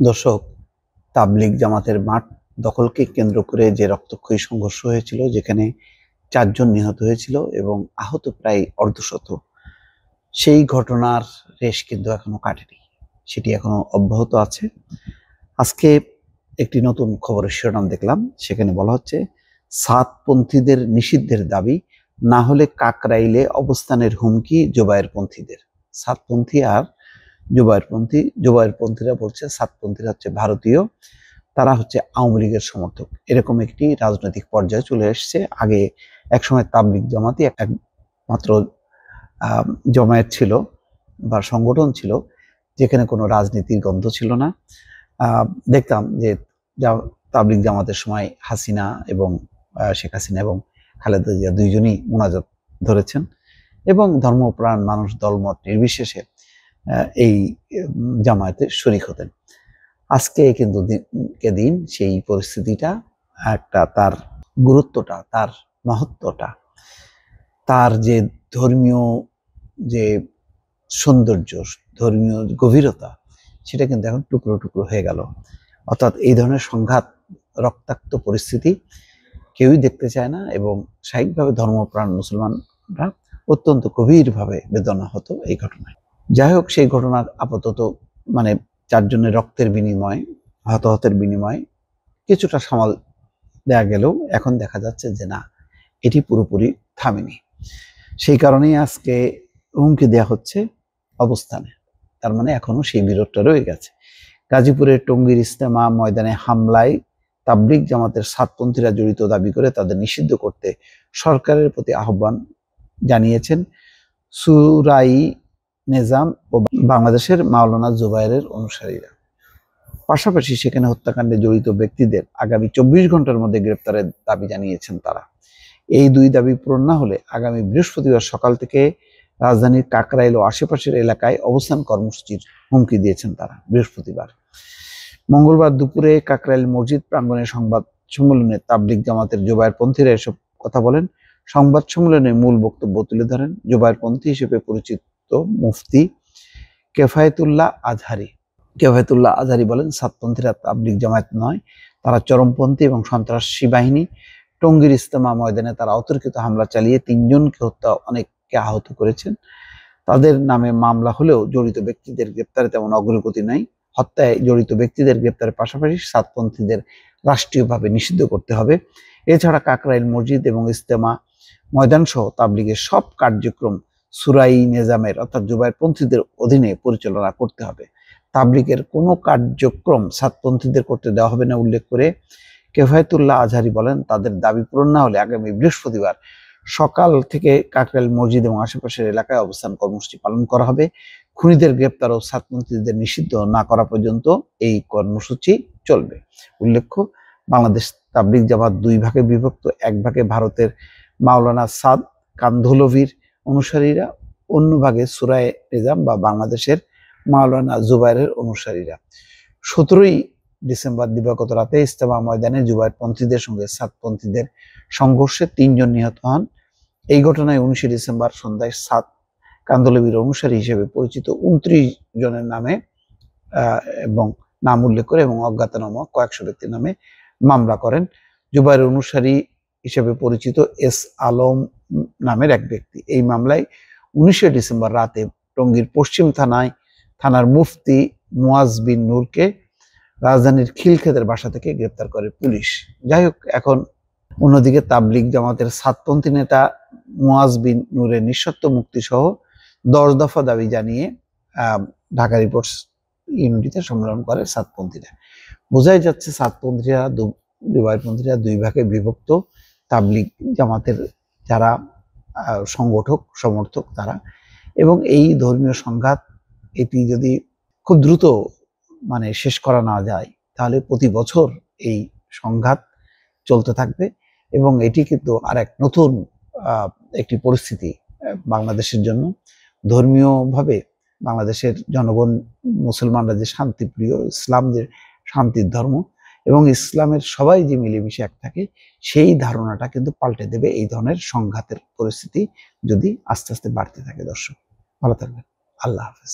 দর্শক, তাবলিগ জামাতের মাঠ দখলকে কেন্দ্র করে যে রক্তক্ষয়ী সংঘর্ষ হয়েছিল, যেখানে ৪ জন নিহত হয়েছিল এবং আহত প্রায় অর্ধশত, সেই ঘটনার রেশ কিন্তু এখনো কাটেনি। সেটি এখনো অব্যাহত আছে। আজকে একটি নতুন খবরের শিরোনাম দেখলাম, সেখানে বলা হচ্ছে সাতপন্থীদের নিষিদ্ধের দাবি, না হলে কাকরাইলে অবস্থানের হুমকি জোবায়েরপন্থীদের। সাতপন্থী আর জোবায়েরপন্থীরা বলছে সাতপন্থীরা হচ্ছে ভারতীয়, তারা হচ্ছে আওয়ামী লীগের সমর্থক। এরকম একটি রাজনৈতিক পর্যায়ে চলে এসছে। আগে একসময় তাবলিগ জামাতই একমাত্র জমায়েত ছিল বা সংগঠন ছিল, যেখানে কোনো রাজনীতির গন্ধ ছিল না। দেখতাম যে তাবলিগ জামাতের সময় হাসিনা এবং শেখ হাসিনা এবং খালেদা জিয়া দুইজনই মুনাজাত ধরেছেন এবং ধর্মপ্রাণ মানুষ দলমত নির্বিশেষে এই জামায়াতে শরীক হতেন। আজকে কিন্তু দিনকে দিন সেই পরিস্থিতিটা, তার গুরুত্বটা, তার মহত্বটা, তার যে ধর্মীয় যে সৌন্দর্য, ধর্মীয় গভীরতা, সেটা কিন্তু এখন টুকরো টুকরো হয়ে গেল। অর্থাৎ এই ধরনের সংঘাত, রক্তাক্ত পরিস্থিতি কেউই দেখতে চায় না এবং স্বাভাবিকভাবে ধর্মপ্রাণ মুসলমানরা অত্যন্ত গভীরভাবে বেদনা হতো এই ঘটনায়। যাই হোক, সেই ঘটনা আপাতত ৪ জনের রক্তের বিনিময়, হতাহতের বিনিময় কিছুটা সামাল দেয়া গেলেও এখন দেখা যাচ্ছে যে না, এটি পুরোপুরি থামেনি। সেই কারণেই আজকে হুমকি দেয়া হচ্ছে অবস্থানে। তার মানে এখনো সেই বিরোধটা রয়ে গেছে। গাজীপুরের টঙ্গীর ইজতেমা ময়দানে হামলায় তাবলিগ জামাতের সাতপন্থীরা জড়িত দাবি করে তাদের নিষিদ্ধ করতে সরকারের প্রতি আহ্বান জানিয়েছেন সুরাই নিজাম ও বাংলাদেশের মাওলানা জুবায়েরের অনুসারীরা। পাশাপাশি সেখানে হত্যাকাণ্ডে জড়িত ব্যক্তিদের আগামী ২৪ ঘন্টার মধ্যে গ্রেপ্তারের দাবি জানিয়েছেন তারা। এই দুই দাবি পূরণ না হলে আগামী বৃহস্পতিবার সকাল থেকে রাজধানীর কাকরাইল ও আশেপাশের এলাকায় অবস্থান কর্মসূচির হুমকি দিয়েছেন তারা। বৃহস্পতিবার মঙ্গলবার দুপুরে কাকরাইল মসজিদ প্রাঙ্গণে সংবাদ সম্মেলনে তাবলিগ জামাতের জোবায়েরপন্থীরা এসব কথা বলেন। সংবাদ সম্মেলনে মূল বক্তব্য তুলে ধরেন জোবায়েরপন্থী হিসেবে পরিচিত মুফতি কেফায়েতুল্লাহ আজহারি বলেন, সাতপন্থীরা তাবলিগ জামায়াত নয়, তারা চরমপন্থী এবং সন্ত্রাসী বাহিনী। টঙ্গীর ইজতেমা ময়দানে তারা অতর্কিত হামলা চালিয়ে ৩ জনকে হত্যা, অনেককে আহত করেছেন। তাদের নামে মামলা হলেও জড়িত ব্যক্তিদের গ্রেপ্তারে তেমন অগ্রগতি নাই। হত্যায় জড়িত ব্যক্তিদের গ্রেপ্তারের পাশাপাশি সাতপন্থীদের রাষ্ট্রীয়ভাবে নিষিদ্ধ করতে হবে। এছাড়া কাকরাইল মসজিদ এবং ইজতেমা ময়দান সহ তাবলিগের সব কার্যক্রম সুরাই নিজামের অর্থাৎ জোবায়েরপন্থীদের অধীনে পরিচালনা করতে হবে। তাবলিগের কোনো কার্যক্রম সাতপন্থীদের করতে দেওয়া হবে না উল্লেখ করে কেফায়েতুল্লাহ আজহারি বলেন, তাদের দাবি পূরণ না হলে আগামী বৃহস্পতিবার সকাল থেকে কাকরাইল মসজিদ এবং আশেপাশের এলাকায় অবস্থান কর্মসূচি পালন করা হবে। খুনিদের গ্রেপ্তার ও সাতপন্থীদের নিষিদ্ধ না করা পর্যন্ত এই কর্মসূচি চলবে। উল্লেখ্য, বাংলাদেশ তাবলিগ জামাত দুই ভাগে বিভক্ত। এক ভাগে ভারতের মাওলানা সাদ কান্ধলভির অনুসারীরা, অন্য ভাগে সুরায় নিজাম বা বাংলাদেশের মাওলানা জুবায়েরের অনুসারীরা। ১৭ই ডিসেম্বর দিবাগত রাতে ইজতেমা ময়দানে জুবায়েরপন্থীদের সঙ্গে সাতপন্থীদের সংঘর্ষে ৩ জন নিহত হন। এই ঘটনায় ১৯ ডিসেম্বর সন্ধ্যায় সাদ কান্ধলভির অনুসারী হিসেবে পরিচিত ২৯ জনের নামে এবং নাম উল্লেখ করে এবং অজ্ঞাতনামা কয়েকশো ব্যক্তির নামে মামলা করেন। জুবায়ের অনুসারী হিসেবে পরিচিত এস আলম নামের এক ব্যক্তি এই মামলায় ১৯ ডিসেম্বর রাতে টঙ্গীর পশ্চিম থানার মুফতি মুয়াজ বিন নূরকে রাজধানীর খিলক্ষেতের বাসা থেকে গ্রেপ্তার করে পুলিশ। যাই হোক, এখন অন্যদিকে তাবলিগ জামাতের সাতপন্থী নেতা মুয়াজ বিন নূরের নিঃশর্ত মুক্তি সহ ১০ দফা দাবি জানিয়ে ঢাকা রিপোর্টস ইউনিটিতে সম্মেলন করে সাতপন্থীরা। বোঝাই যাচ্ছে জোবায়েরপন্থীরা দুই ভাগে বিভক্ত। তাবলিগ জামাতের যারা সংগঠক, সমর্থক তারা, এবং এই ধর্মীয় সংঘাত এটি যদি খুব দ্রুত শেষ করা না যায়, তাহলে প্রতি বছর এই সংঘাত চলতে থাকবে এবং এটি কিন্তু আর এক নতুন একটি পরিস্থিতি বাংলাদেশের জন্য। ধর্মীয়ভাবে বাংলাদেশের জনগণ, মুসলমানরা যে শান্তিপ্রিয়, ইসলাম যে শান্তির ধর্ম এবং ইসলামের সবাই যে মিলেমিশে এক থাকে, সেই ধারণাটা কিন্তু পাল্টে দেবে এই ধরনের সংঘাতের পরিস্থিতি যদি আস্তে আস্তে বাড়তে থাকে। দর্শক, ভালো থাকবেন। আল্লাহ হাফেজ।